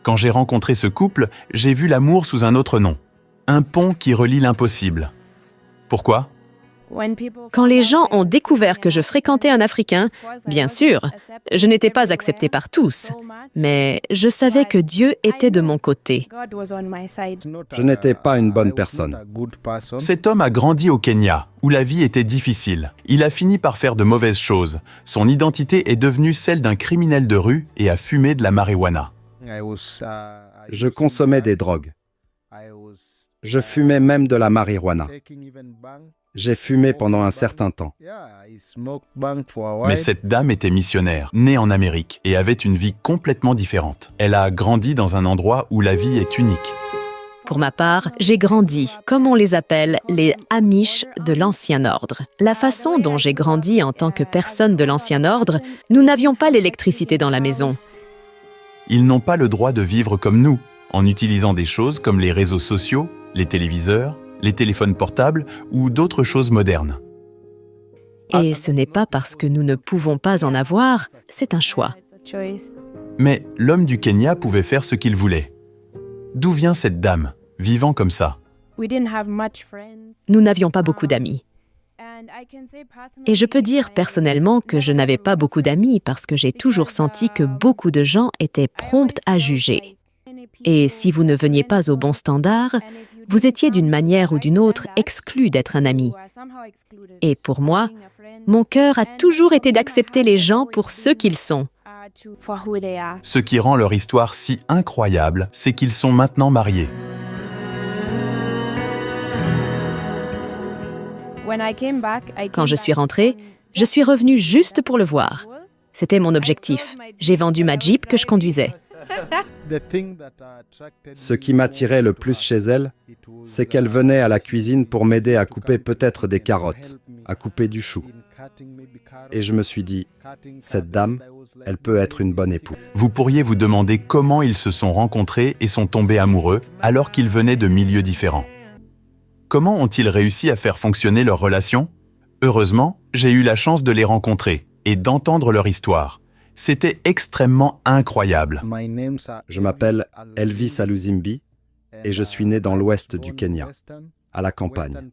Quand j'ai rencontré ce couple, j'ai vu l'amour sous un autre nom. Un pont qui relie l'impossible. Pourquoi ? Quand les gens ont découvert que je fréquentais un Africain, bien sûr, je n'étais pas acceptée par tous, mais je savais que Dieu était de mon côté. Je n'étais pas une bonne personne. Cet homme a grandi au Kenya, où la vie était difficile. Il a fini par faire de mauvaises choses. Son identité est devenue celle d'un criminel de rue et a fumé de la marijuana. Je consommais des drogues. Je fumais même de la marijuana. J'ai fumé pendant un certain temps. Mais cette dame était missionnaire, née en Amérique, et avait une vie complètement différente. Elle a grandi dans un endroit où la vie est unique. Pour ma part, j'ai grandi, comme on les appelle, les Amish de l'Ancien Ordre. La façon dont j'ai grandi en tant que personne de l'Ancien Ordre, nous n'avions pas l'électricité dans la maison. Ils n'ont pas le droit de vivre comme nous, en utilisant des choses comme les réseaux sociaux, les téléviseurs, les téléphones portables ou d'autres choses modernes. Et ce n'est pas parce que nous ne pouvons pas en avoir, c'est un choix. Mais l'homme du Kenya pouvait faire ce qu'il voulait. D'où vient cette dame, vivant comme ça ? Nous n'avions pas beaucoup d'amis. Et je peux dire personnellement que je n'avais pas beaucoup d'amis parce que j'ai toujours senti que beaucoup de gens étaient prompts à juger. Et si vous ne veniez pas au bon standard, vous étiez d'une manière ou d'une autre exclu d'être un ami. Et pour moi, mon cœur a toujours été d'accepter les gens pour ce qu'ils sont. Ce qui rend leur histoire si incroyable, c'est qu'ils sont maintenant mariés. Quand je suis rentrée, je suis revenue juste pour le voir. C'était mon objectif. J'ai vendu ma Jeep que je conduisais. Ce qui m'attirait le plus chez elle, c'est qu'elle venait à la cuisine pour m'aider à couper peut-être des carottes, à couper du chou. Et je me suis dit, cette dame, elle peut être une bonne épouse. Vous pourriez vous demander comment ils se sont rencontrés et sont tombés amoureux alors qu'ils venaient de milieux différents. Comment ont-ils réussi à faire fonctionner leur relation ? Heureusement, j'ai eu la chance de les rencontrer et d'entendre leur histoire. C'était extrêmement incroyable. Je m'appelle Elvis Aluzimbi et je suis né dans l'ouest du Kenya, à la campagne.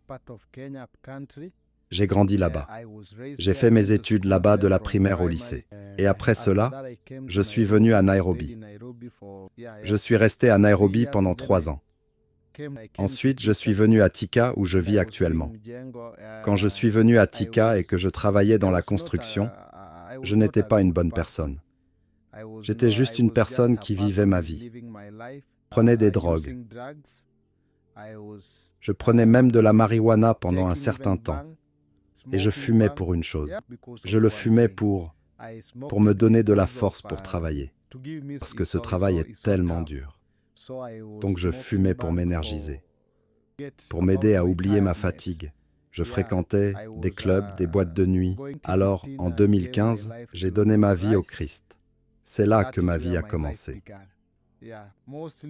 J'ai grandi là-bas. J'ai fait mes études là-bas de la primaire au lycée. Et après cela, je suis venu à Nairobi. Je suis resté à Nairobi pendant 3 ans. Ensuite, je suis venu à Thika où je vis actuellement. Quand je suis venu à Thika et que je travaillais dans la construction, je n'étais pas une bonne personne. J'étais juste une personne qui vivait ma vie. Je prenais des drogues. Je prenais même de la marijuana pendant un certain temps. Et je fumais pour une chose. Je le fumais pour me donner de la force pour travailler. Parce que ce travail est tellement dur. Donc je fumais pour m'énergiser. Pour m'aider à oublier ma fatigue. Je fréquentais des clubs, des boîtes de nuit. Alors, en 2015, j'ai donné ma vie au Christ. C'est là que ma vie a commencé.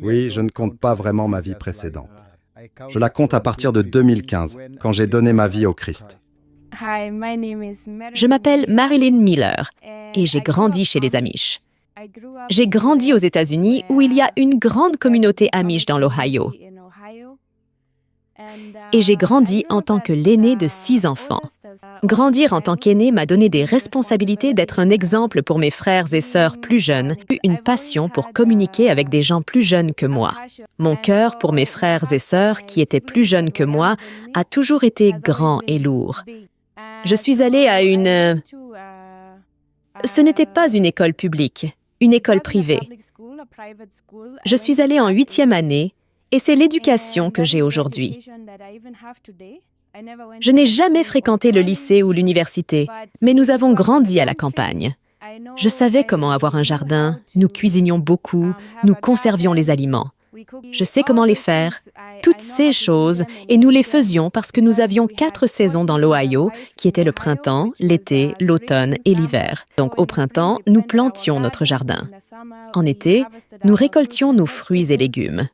Oui, je ne compte pas vraiment ma vie précédente. Je la compte à partir de 2015, quand j'ai donné ma vie au Christ. Je m'appelle Marilyn Miller et j'ai grandi chez les Amish. J'ai grandi aux États-Unis où il y a une grande communauté Amish dans l'Ohio. Et j'ai grandi en tant que l'aîné de 6 enfants. Grandir en tant qu'aîné m'a donné des responsabilités d'être un exemple pour mes frères et sœurs plus jeunes, une passion pour communiquer avec des gens plus jeunes que moi. Mon cœur pour mes frères et sœurs qui étaient plus jeunes que moi a toujours été grand et lourd. Je suis allée à une... Ce n'était pas une école publique, une école privée. Je suis allée en 8e année et c'est l'éducation que j'ai aujourd'hui. Je n'ai jamais fréquenté le lycée ou l'université, mais nous avons grandi à la campagne. Je savais comment avoir un jardin, nous cuisinions beaucoup, nous conservions les aliments. Je sais comment les faire, toutes ces choses, et nous les faisions parce que nous avions 4 saisons dans l'Ohio, qui étaient le printemps, l'été, l'automne et l'hiver. Donc au printemps, nous plantions notre jardin. En été, nous récoltions nos fruits et légumes.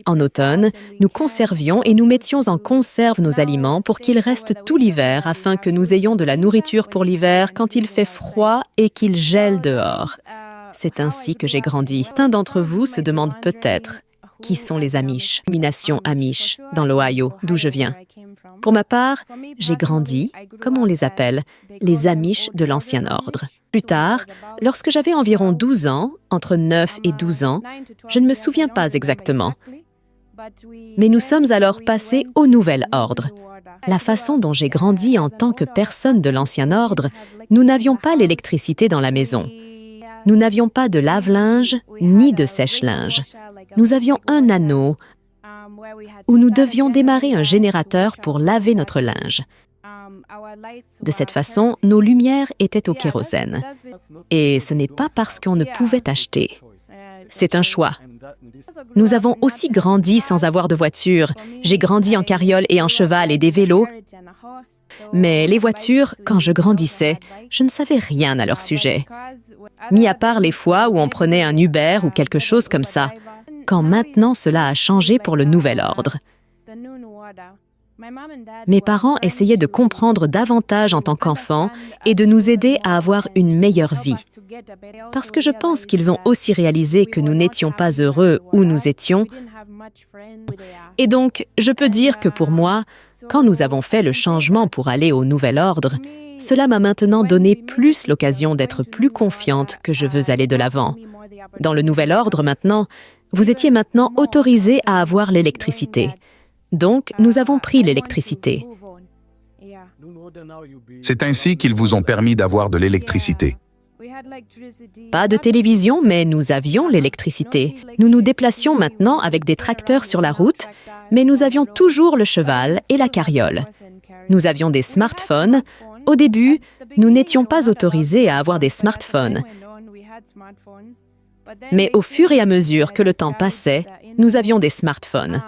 En automne, nous conservions et nous mettions en conserve nos aliments pour qu'ils restent tout l'hiver afin que nous ayons de la nourriture pour l'hiver quand il fait froid et qu'il gèle dehors. C'est ainsi que j'ai grandi. Certains d'entre vous se demandent peut-être qui sont les Amish, domination Amish, dans l'Ohio, d'où je viens. Pour ma part, j'ai grandi, comme on les appelle, les Amish de l'Ancien Ordre. Plus tard, lorsque j'avais environ 12 ans, entre 9 et 12 ans, je ne me souviens pas exactement, mais nous sommes alors passés au Nouvel Ordre. La façon dont j'ai grandi en tant que personne de l'Ancien Ordre, nous n'avions pas l'électricité dans la maison. Nous n'avions pas de lave-linge ni de sèche-linge. Nous avions un anneau où nous devions démarrer un générateur pour laver notre linge. De cette façon, nos lumières étaient au kérosène. Et ce n'est pas parce qu'on ne pouvait acheter. C'est un choix. Nous avons aussi grandi sans avoir de voiture. J'ai grandi en carriole et en cheval et des vélos. Mais les voitures, quand je grandissais, je ne savais rien à leur sujet. Mis à part les fois où on prenait un Uber ou quelque chose comme ça, quand maintenant cela a changé pour le Nouvel Ordre. Mes parents essayaient de comprendre davantage en tant qu'enfants et de nous aider à avoir une meilleure vie. Parce que je pense qu'ils ont aussi réalisé que nous n'étions pas heureux où nous étions. Et donc, je peux dire que pour moi, quand nous avons fait le changement pour aller au Nouvel Ordre, cela m'a maintenant donné plus l'occasion d'être plus confiante que je veux aller de l'avant. Dans le Nouvel Ordre maintenant, vous étiez maintenant autorisés à avoir l'électricité. Donc, nous avons pris l'électricité. C'est ainsi qu'ils vous ont permis d'avoir de l'électricité. Pas de télévision, mais nous avions l'électricité. Nous nous déplacions maintenant avec des tracteurs sur la route, mais nous avions toujours le cheval et la carriole. Nous avions des smartphones. Au début, nous n'étions pas autorisés à avoir des smartphones. Mais au fur et à mesure que le temps passait, nous avions des smartphones.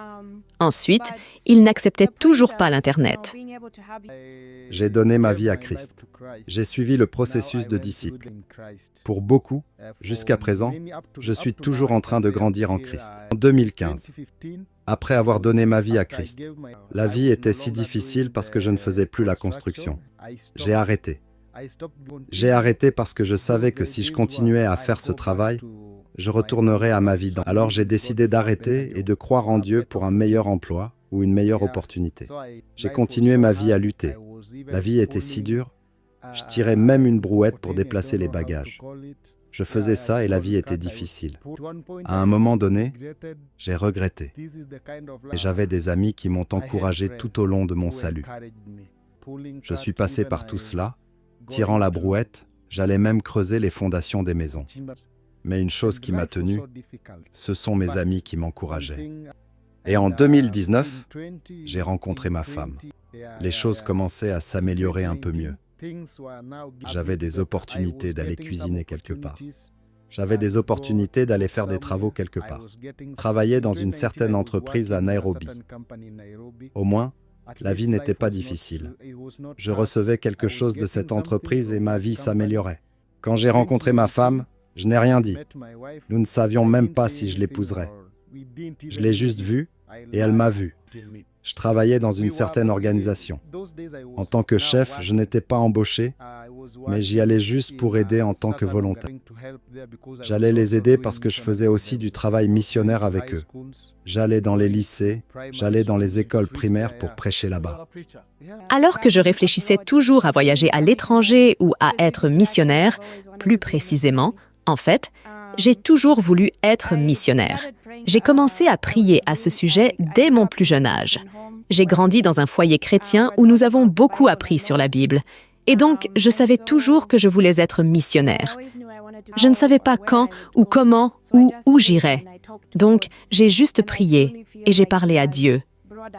Ensuite, ils n'acceptaient toujours pas l'Internet. J'ai donné ma vie à Christ. J'ai suivi le processus de disciple. Pour beaucoup, jusqu'à présent, je suis toujours en train de grandir en Christ. En 2015, après avoir donné ma vie à Christ, la vie était si difficile parce que je ne faisais plus la construction. J'ai arrêté. J'ai arrêté parce que je savais que si je continuais à faire ce travail, je retournerais à ma vie. Alors j'ai décidé d'arrêter et de croire en Dieu pour un meilleur emploi ou une meilleure opportunité. J'ai continué ma vie à lutter. La vie était si dure, je tirais même une brouette pour déplacer les bagages. Je faisais ça et la vie était difficile. À un moment donné, j'ai regretté. Et j'avais des amis qui m'ont encouragé tout au long de mon salut. Je suis passé par tout cela. Tirant la brouette, j'allais même creuser les fondations des maisons. Mais une chose qui m'a tenu, ce sont mes amis qui m'encourageaient. Et en 2019, j'ai rencontré ma femme. Les choses commençaient à s'améliorer un peu mieux. J'avais des opportunités d'aller cuisiner quelque part. J'avais des opportunités d'aller faire des travaux quelque part. Travailler dans une certaine entreprise à Nairobi. Au moins, la vie n'était pas difficile. Je recevais quelque chose de cette entreprise et ma vie s'améliorait. Quand j'ai rencontré ma femme, je n'ai rien dit. Nous ne savions même pas si je l'épouserais. Je l'ai juste vue et elle m'a vu. Je travaillais dans une certaine organisation. En tant que chef, je n'étais pas embauché, mais j'y allais juste pour aider en tant que volontaire. J'allais les aider parce que je faisais aussi du travail missionnaire avec eux. J'allais dans les lycées, j'allais dans les écoles primaires pour prêcher là-bas. Alors que je réfléchissais toujours à voyager à l'étranger ou à être missionnaire, plus précisément, en fait, j'ai toujours voulu être missionnaire. J'ai commencé à prier à ce sujet dès mon plus jeune âge. J'ai grandi dans un foyer chrétien où nous avons beaucoup appris sur la Bible. Et donc, je savais toujours que je voulais être missionnaire. Je ne savais pas quand ou comment ou où j'irais. Donc, j'ai juste prié et j'ai parlé à Dieu.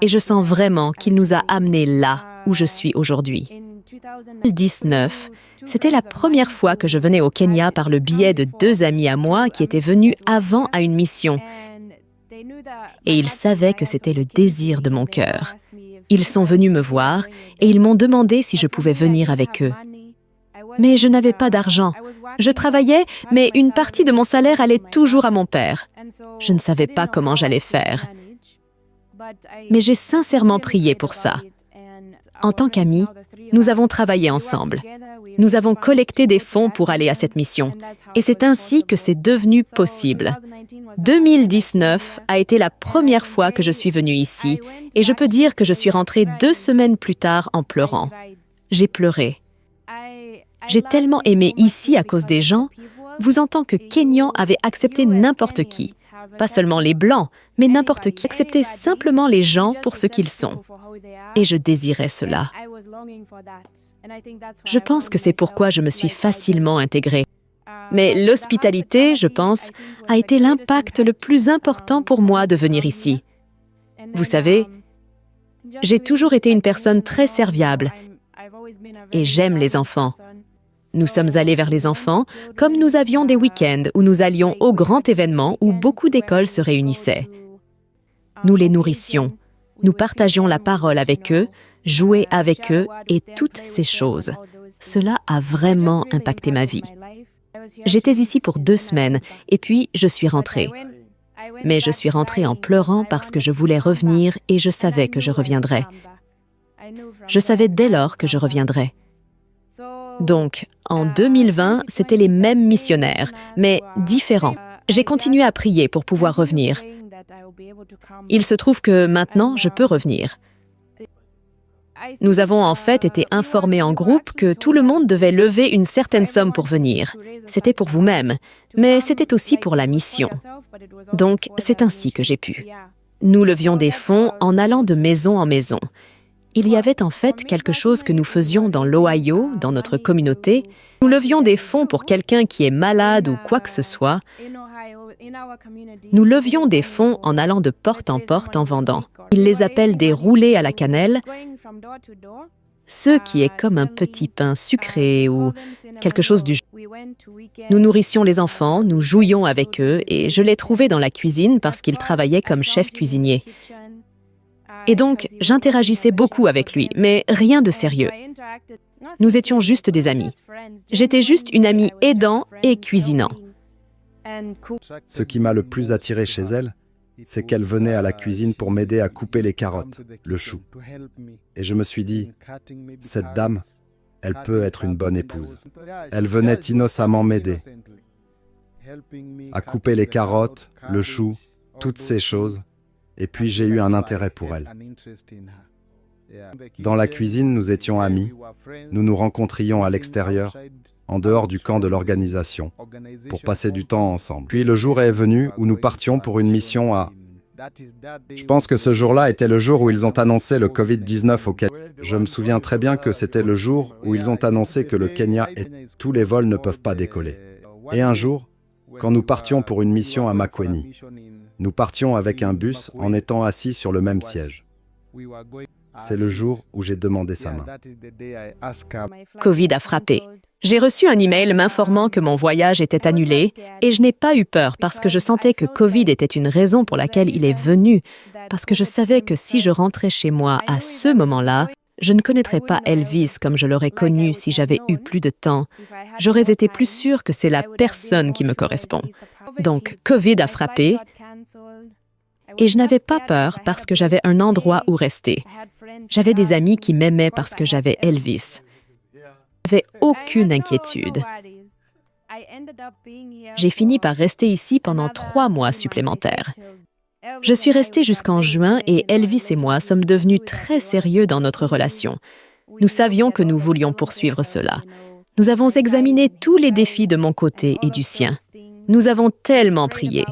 Et je sens vraiment qu'il nous a amenés là où je suis aujourd'hui. En 2019, c'était la première fois que je venais au Kenya par le biais de 2 amis à moi qui étaient venus avant à une mission. Et ils savaient que c'était le désir de mon cœur. Ils sont venus me voir et ils m'ont demandé si je pouvais venir avec eux. Mais je n'avais pas d'argent. Je travaillais, mais une partie de mon salaire allait toujours à mon père. Je ne savais pas comment j'allais faire. Mais j'ai sincèrement prié pour ça. En tant qu'ami, Nous avons travaillé ensemble. Nous avons collecté des fonds pour aller à cette mission. Et c'est ainsi que c'est devenu possible. 2019 a été la première fois que je suis venue ici, et je peux dire que je suis rentrée 2 semaines plus tard en pleurant. J'ai pleuré. J'ai tellement aimé ici à cause des gens. Vous, en tant que Kényan, avez accepté n'importe qui. Pas seulement les Blancs, mais n'importe qui. Accepté simplement les gens pour ce qu'ils sont. Et je désirais cela. Je pense que c'est pourquoi je me suis facilement intégrée. Mais l'hospitalité, je pense, a été l'impact le plus important pour moi de venir ici. Vous savez, j'ai toujours été une personne très serviable et j'aime les enfants. Nous sommes allés vers les enfants comme nous avions des week-ends où nous allions aux grands événements où beaucoup d'écoles se réunissaient. Nous les nourrissions, nous partagions la parole avec eux, jouer avec eux et toutes ces choses. Cela a vraiment impacté ma vie. J'étais ici pour 2 semaines et puis je suis rentrée. Mais je suis rentrée en pleurant parce que je voulais revenir et je savais que je reviendrais. Je savais dès lors que je reviendrais. Donc, en 2020, c'étaient les mêmes missionnaires, mais différents. J'ai continué à prier pour pouvoir revenir. Il se trouve que maintenant, je peux revenir. Nous avons en fait été informés en groupe que tout le monde devait lever une certaine somme pour venir. C'était pour vous-même, mais c'était aussi pour la mission. Donc, c'est ainsi que j'ai pu. Nous levions des fonds en allant de maison en maison. Il y avait en fait quelque chose que nous faisions dans l'Ohio, dans notre communauté. Nous levions des fonds pour quelqu'un qui est malade ou quoi que ce soit. Nous levions des fonds en allant de porte en vendant. Ils les appellent des roulés à la cannelle, ce qui est comme un petit pain sucré ou quelque chose du genre. Nous nourrissions les enfants, nous jouions avec eux et je les trouvais dans la cuisine parce qu'ils travaillaient comme chef cuisinier. Et donc, j'interagissais beaucoup avec lui, mais rien de sérieux. Nous étions juste des amis. J'étais juste une amie aidant et cuisinant. Ce qui m'a le plus attiré chez elle, c'est qu'elle venait à la cuisine pour m'aider à couper les carottes, le chou. Et je me suis dit, cette dame, elle peut être une bonne épouse. Elle venait innocemment m'aider à couper les carottes, le chou, toutes ces choses. Et puis j'ai eu un intérêt pour elle. Dans la cuisine, nous étions amis. Nous nous rencontrions à l'extérieur, en dehors du camp de l'organisation, pour passer du temps ensemble. Puis le jour est venu où nous partions pour une mission à... Je pense que ce jour-là était le jour où ils ont annoncé le Covid-19 au Kenya. Je me souviens très bien que c'était le jour où ils ont annoncé que le Kenya et tous les vols ne peuvent pas décoller. Et un jour, quand nous partions pour une mission à Makueni, nous partions avec un bus en étant assis sur le même siège. C'est le jour où j'ai demandé sa main. Covid a frappé. J'ai reçu un email m'informant que mon voyage était annulé et je n'ai pas eu peur parce que je sentais que Covid était une raison pour laquelle il est venu, parce que je savais que si je rentrais chez moi à ce moment-là, je ne connaîtrais pas Elvis comme je l'aurais connu si j'avais eu plus de temps. J'aurais été plus sûre que c'est la personne qui me correspond. Donc, Covid a frappé et je n'avais pas peur parce que j'avais un endroit où rester. J'avais des amis qui m'aimaient parce que j'avais Elvis. Je n'avais aucune inquiétude. J'ai fini par rester ici pendant 3 mois supplémentaires. Je suis restée jusqu'en juin et Elvis et moi sommes devenus très sérieux dans notre relation. Nous savions que nous voulions poursuivre cela. Nous avons examiné tous les défis de mon côté et du sien. Nous avons tellement prié.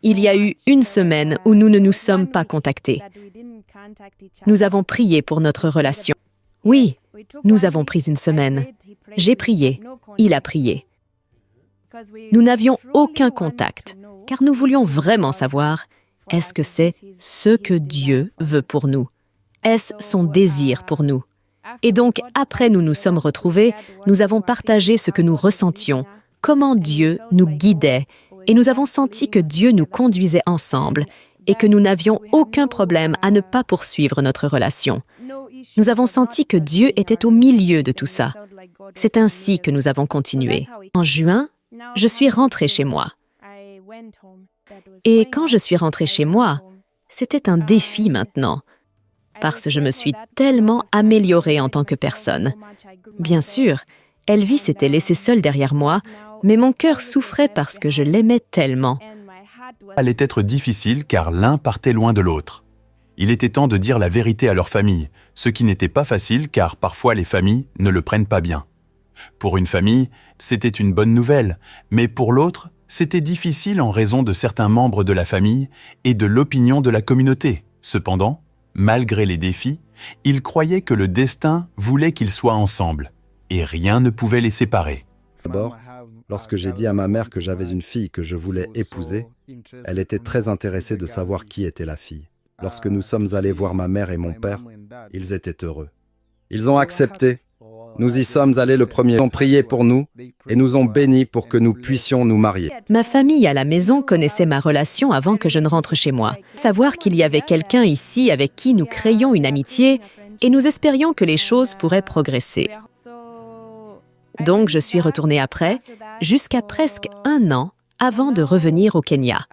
Il y a eu 1 semaine où nous ne nous sommes pas contactés. Nous avons prié pour notre relation. Oui, nous avons pris 1 semaine. J'ai prié, il a prié. Nous n'avions aucun contact, car nous voulions vraiment savoir, est-ce que c'est ce que Dieu veut pour nous? Est-ce son désir pour nous? Et donc, après nous nous sommes retrouvés, nous avons partagé ce que nous ressentions, comment Dieu nous guidait, et nous avons senti que Dieu nous conduisait ensemble et que nous n'avions aucun problème à ne pas poursuivre notre relation. Nous avons senti que Dieu était au milieu de tout ça. C'est ainsi que nous avons continué. En juin, je suis rentrée chez moi. Et quand je suis rentrée chez moi, c'était un défi maintenant. parce que je me suis tellement améliorée en tant que personne. Bien sûr, Elvis s'était laissé seule derrière moi, mais mon cœur souffrait parce que je l'aimais tellement. Allait être difficile car l'un partait loin de l'autre. Il était temps de dire la vérité à leur famille, ce qui n'était pas facile car parfois les familles ne le prennent pas bien. Pour une famille, c'était une bonne nouvelle, mais pour l'autre, c'était difficile en raison de certains membres de la famille et de l'opinion de la communauté. Cependant, malgré les défis, ils croyaient que le destin voulait qu'ils soient ensemble, et rien ne pouvait les séparer. D'abord, lorsque j'ai dit à ma mère que j'avais une fille que je voulais épouser, elle était très intéressée de savoir qui était la fille. Lorsque nous sommes allés voir ma mère et mon père, ils étaient heureux. Ils ont accepté. Nous y sommes allés le premier. Ils ont prié pour nous et nous ont bénis pour que nous puissions nous marier. Ma famille à la maison connaissait ma relation avant que je ne rentre chez moi. Savoir qu'il y avait quelqu'un ici avec qui nous créions une amitié et nous espérions que les choses pourraient progresser. Donc je suis retournée après, jusqu'à presque 1 an avant de revenir au Kenya.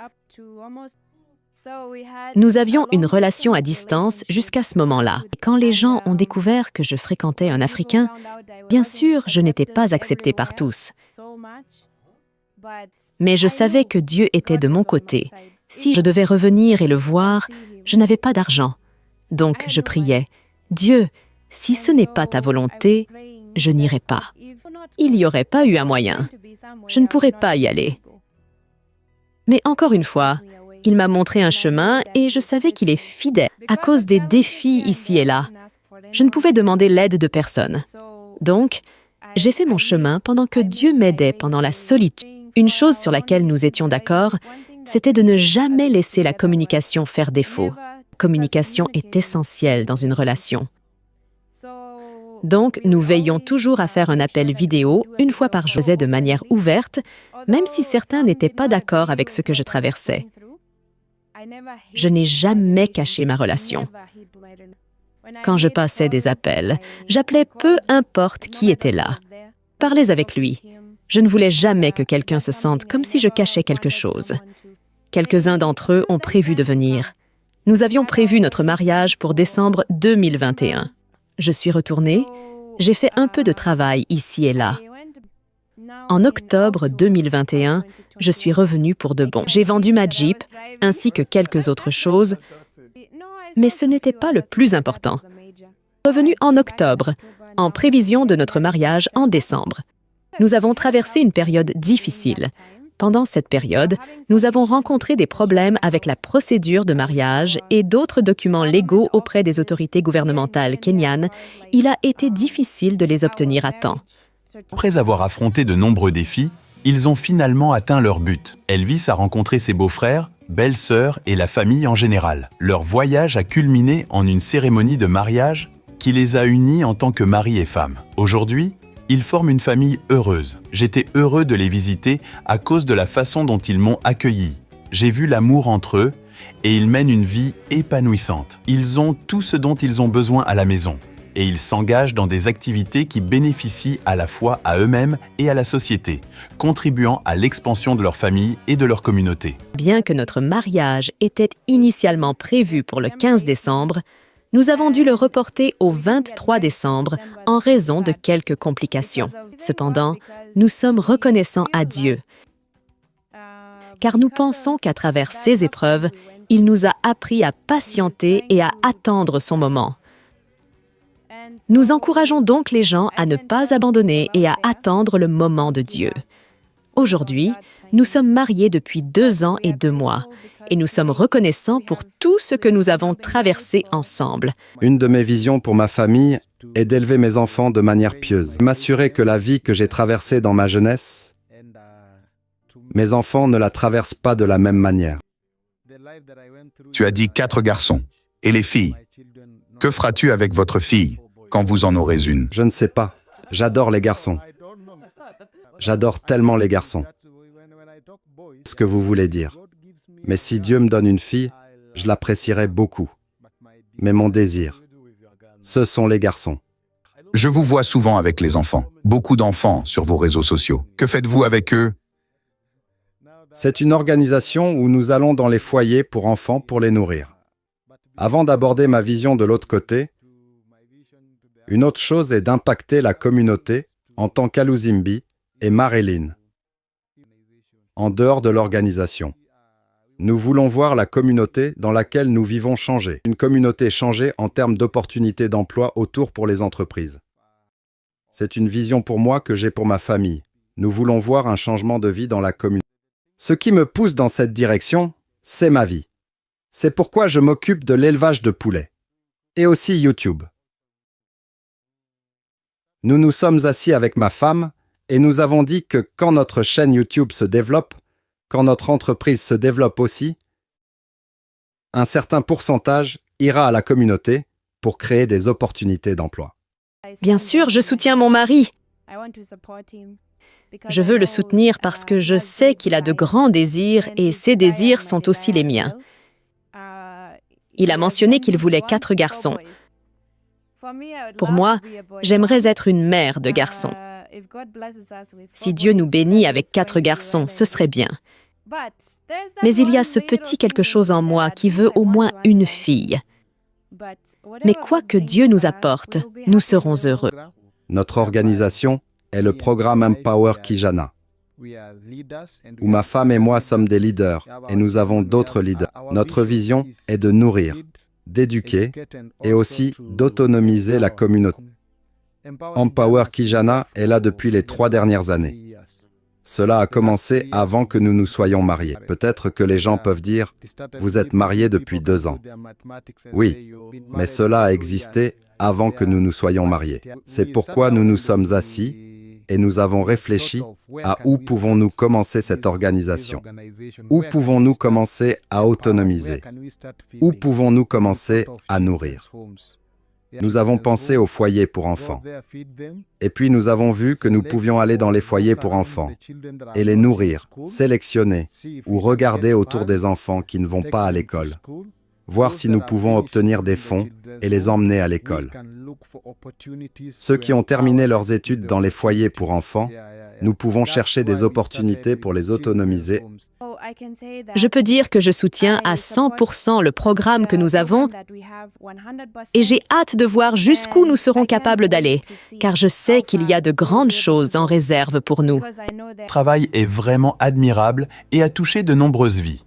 Nous avions une relation à distance jusqu'à ce moment-là. Quand les gens ont découvert que je fréquentais un Africain, bien sûr, je n'étais pas acceptée par tous. Mais je savais que Dieu était de mon côté. Si je devais revenir et le voir, je n'avais pas d'argent. Donc je priais, « Dieu, si ce n'est pas ta volonté, je n'irai pas. » Il n'y aurait pas eu un moyen. Je ne pourrais pas y aller. Mais encore une fois, il m'a montré un chemin et je savais qu'il est fidèle à cause des défis ici et là. Je ne pouvais demander l'aide de personne. Donc, j'ai fait mon chemin pendant que Dieu m'aidait pendant la solitude. Une chose sur laquelle nous étions d'accord, c'était de ne jamais laisser la communication faire défaut. La communication est essentielle dans une relation. Donc, nous veillions toujours à faire un appel vidéo 1 fois par jour, de manière ouverte, même si certains n'étaient pas d'accord avec ce que je traversais. Je n'ai jamais caché ma relation. Quand je passais des appels, j'appelais peu importe qui était là. Parlez avec lui. Je ne voulais jamais que quelqu'un se sente comme si je cachais quelque chose. Quelques-uns d'entre eux ont prévu de venir. Nous avions prévu notre mariage pour décembre 2021. Je suis retournée, j'ai fait un peu de travail ici et là. En octobre 2021, je suis revenue pour de bon. J'ai vendu ma Jeep, ainsi que quelques autres choses, mais ce n'était pas le plus important. Revenue en octobre, en prévision de notre mariage en décembre. Nous avons traversé une période difficile. Pendant cette période, nous avons rencontré des problèmes avec la procédure de mariage et d'autres documents légaux auprès des autorités gouvernementales kenyanes. Il a été difficile de les obtenir à temps. Après avoir affronté de nombreux défis, ils ont finalement atteint leur but. Elvis a rencontré ses beaux-frères, belles-sœurs et la famille en général. Leur voyage a culminé en une cérémonie de mariage qui les a unis en tant que mari et femme. Aujourd'hui, ils forment une famille heureuse. J'étais heureux de les visiter à cause de la façon dont ils m'ont accueilli. J'ai vu l'amour entre eux et ils mènent une vie épanouissante. Ils ont tout ce dont ils ont besoin à la maison. Et ils s'engagent dans des activités qui bénéficient à la fois à eux-mêmes et à la société, contribuant à l'expansion de leur famille et de leur communauté. Bien que notre mariage était initialement prévu pour le 15 décembre, nous avons dû le reporter au 23 décembre en raison de quelques complications. Cependant, nous sommes reconnaissants à Dieu, car nous pensons qu'à travers ces épreuves, il nous a appris à patienter et à attendre son moment. Nous encourageons donc les gens à ne pas abandonner et à attendre le moment de Dieu. Aujourd'hui, nous sommes mariés depuis 2 ans et 2 mois et nous sommes reconnaissants pour tout ce que nous avons traversé ensemble. Une de mes visions pour ma famille est d'élever mes enfants de manière pieuse. M'assurer que la vie que j'ai traversée dans ma jeunesse, mes enfants ne la traversent pas de la même manière. Tu as dit 4 garçons. Et les filles? Que feras-tu avec votre fille quand vous en aurez une? Je ne sais pas. J'adore les garçons. J'adore tellement les garçons. Ce que vous voulez dire. Mais si Dieu me donne une fille, je l'apprécierai beaucoup. Mais mon désir, ce sont les garçons. Je vous vois souvent avec les enfants. Beaucoup d'enfants sur vos réseaux sociaux. Que faites-vous avec eux? C'est une organisation où nous allons dans les foyers pour enfants pour les nourrir. Avant d'aborder ma vision de l'autre côté, une autre chose est d'impacter la communauté en tant qu'Aluzimbi et Marilyn, en dehors de l'organisation. Nous voulons voir la communauté dans laquelle nous vivons changer. Une communauté changée en termes d'opportunités d'emploi autour pour les entreprises. C'est une vision pour moi que j'ai pour ma famille. Nous voulons voir un changement de vie dans la communauté. Ce qui me pousse dans cette direction, c'est ma vie. C'est pourquoi je m'occupe de l'élevage de poulets. Et aussi YouTube. Nous nous sommes assis avec ma femme et nous avons dit que quand notre chaîne YouTube se développe, quand notre entreprise se développe aussi, un certain pourcentage ira à la communauté pour créer des opportunités d'emploi. Bien sûr, je soutiens mon mari. Je veux le soutenir parce que je sais qu'il a de grands désirs et ses désirs sont aussi les miens. Il a mentionné qu'il voulait 4 garçons. Pour moi, j'aimerais être une mère de garçons. Si Dieu nous bénit avec 4 garçons, ce serait bien. Mais il y a ce petit quelque chose en moi qui veut au moins une fille. Mais quoi que Dieu nous apporte, nous serons heureux. Notre organisation est le programme Empower Kijana, où ma femme et moi sommes des leaders et nous avons d'autres leaders. Notre vision est de nourrir, d'éduquer et aussi d'autonomiser la communauté. Empower Kijana est là depuis les 3 dernières années. Cela a commencé avant que nous nous soyons mariés. Peut-être que les gens peuvent dire « Vous êtes mariés depuis 2 ans ». Oui, mais cela a existé avant que nous nous soyons mariés. C'est pourquoi nous nous sommes assis et nous avons réfléchi à où pouvons-nous commencer cette organisation. Où pouvons-nous commencer à autonomiser? Où pouvons-nous commencer à nourrir? Nous avons pensé aux foyers pour enfants. Et puis nous avons vu que nous pouvions aller dans les foyers pour enfants et les nourrir, sélectionner ou regarder autour des enfants qui ne vont pas à l'école, voir si nous pouvons obtenir des fonds et les emmener à l'école. Ceux qui ont terminé leurs études dans les foyers pour enfants, nous pouvons chercher des opportunités pour les autonomiser. Je peux dire que je soutiens à 100% le programme que nous avons et j'ai hâte de voir jusqu'où nous serons capables d'aller, car je sais qu'il y a de grandes choses en réserve pour nous. Le travail est vraiment admirable et a touché de nombreuses vies.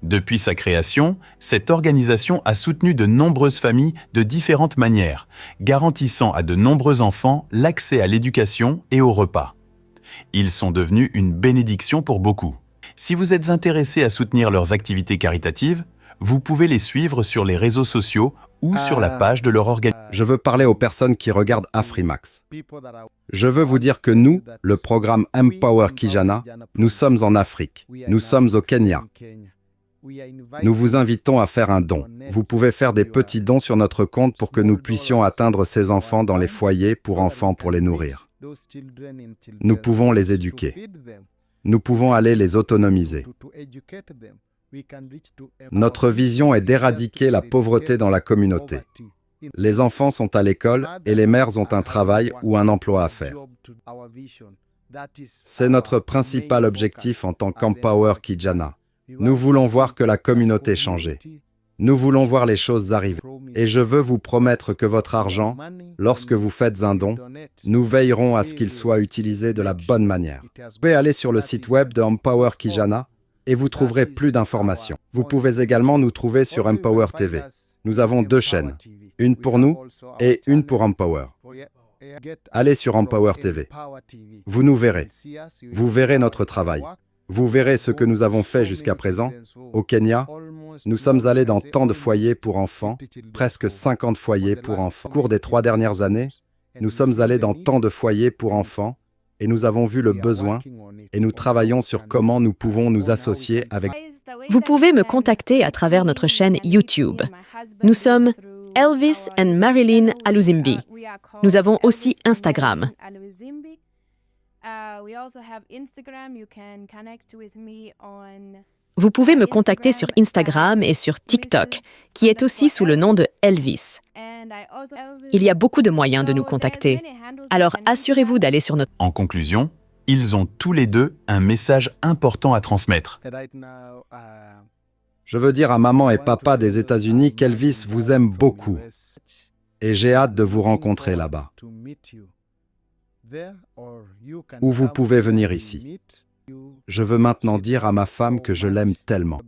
Depuis sa création, cette organisation a soutenu de nombreuses familles de différentes manières, garantissant à de nombreux enfants l'accès à l'éducation et au repas. Ils sont devenus une bénédiction pour beaucoup. Si vous êtes intéressé à soutenir leurs activités caritatives, vous pouvez les suivre sur les réseaux sociaux ou sur la page de leur organisation. Je veux parler aux personnes qui regardent Afrimax. Je veux vous dire que nous, le programme Empower Kijana, nous sommes en Afrique. Nous sommes au Kenya. Nous vous invitons à faire un don. Vous pouvez faire des petits dons sur notre compte pour que nous puissions atteindre ces enfants dans les foyers pour enfants pour les nourrir. Nous pouvons les éduquer. Nous pouvons aller les autonomiser. Notre vision est d'éradiquer la pauvreté dans la communauté. Les enfants sont à l'école et les mères ont un travail ou un emploi à faire. C'est notre principal objectif en tant qu'Empower Kijana. Nous voulons voir que la communauté change. Nous voulons voir les choses arriver. Et je veux vous promettre que votre argent, lorsque vous faites un don, nous veillerons à ce qu'il soit utilisé de la bonne manière. Vous pouvez aller sur le site web de Empower Kijana et vous trouverez plus d'informations. Vous pouvez également nous trouver sur Empower TV. Nous avons 2 chaînes, une pour nous et une pour Empower. Allez sur Empower TV. Vous nous verrez. Vous verrez notre travail. Vous verrez ce que nous avons fait jusqu'à présent. Au Kenya, nous sommes allés dans tant de foyers pour enfants, presque 50 foyers pour enfants. Au cours des 3 dernières années, nous sommes allés dans tant de foyers pour enfants et nous avons vu le besoin et nous travaillons sur comment nous pouvons nous associer avec... Vous pouvez me contacter à travers notre chaîne YouTube. Nous sommes Elvis and Marilyn Aluzimbi. Nous avons aussi Instagram. Vous pouvez me contacter sur Instagram et sur TikTok, qui est aussi sous le nom de Elvis. Il y a beaucoup de moyens de nous contacter. Alors assurez-vous d'aller sur notre... En conclusion, ils ont tous les deux un message important à transmettre. Je veux dire à maman et papa des États-Unis qu'Elvis vous aime beaucoup et j'ai hâte de vous rencontrer là-bas. Ou vous pouvez venir ici. Je veux maintenant dire à ma femme que je l'aime tellement.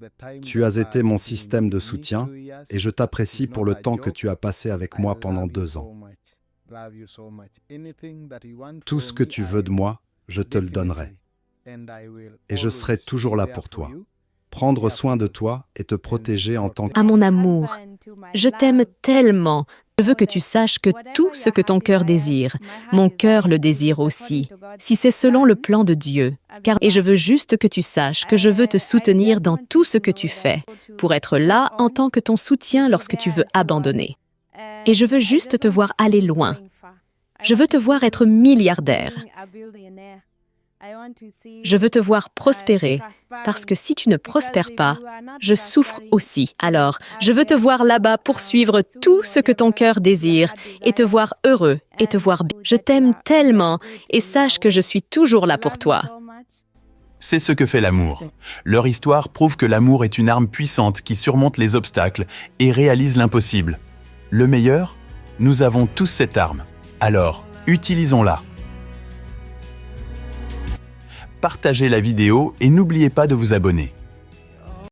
Tu as été mon système de soutien et je t'apprécie pour le temps que tu as passé avec moi pendant 2 ans. Tout ce que tu veux de moi, je te le donnerai. Et je serai toujours là pour toi. Prendre soin de toi et te protéger en tant que... À mon amour, je t'aime tellement. Je veux que tu saches que tout ce que ton cœur désire, mon cœur le désire aussi, si c'est selon le plan de Dieu. Et je veux juste que tu saches que je veux te soutenir dans tout ce que tu fais, pour être là en tant que ton soutien lorsque tu veux abandonner. Et je veux juste te voir aller loin. Je veux te voir être milliardaire. Je veux te voir prospérer, parce que si tu ne prospères pas, je souffre aussi. Alors, je veux te voir là-bas poursuivre tout ce que ton cœur désire, et te voir heureux, et te voir bien. Je t'aime tellement, et sache que je suis toujours là pour toi. C'est ce que fait l'amour. Leur histoire prouve que l'amour est une arme puissante qui surmonte les obstacles et réalise l'impossible. Le meilleur, nous avons tous cette arme. Alors, utilisons-la. Partagez la vidéo et n'oubliez pas de vous abonner.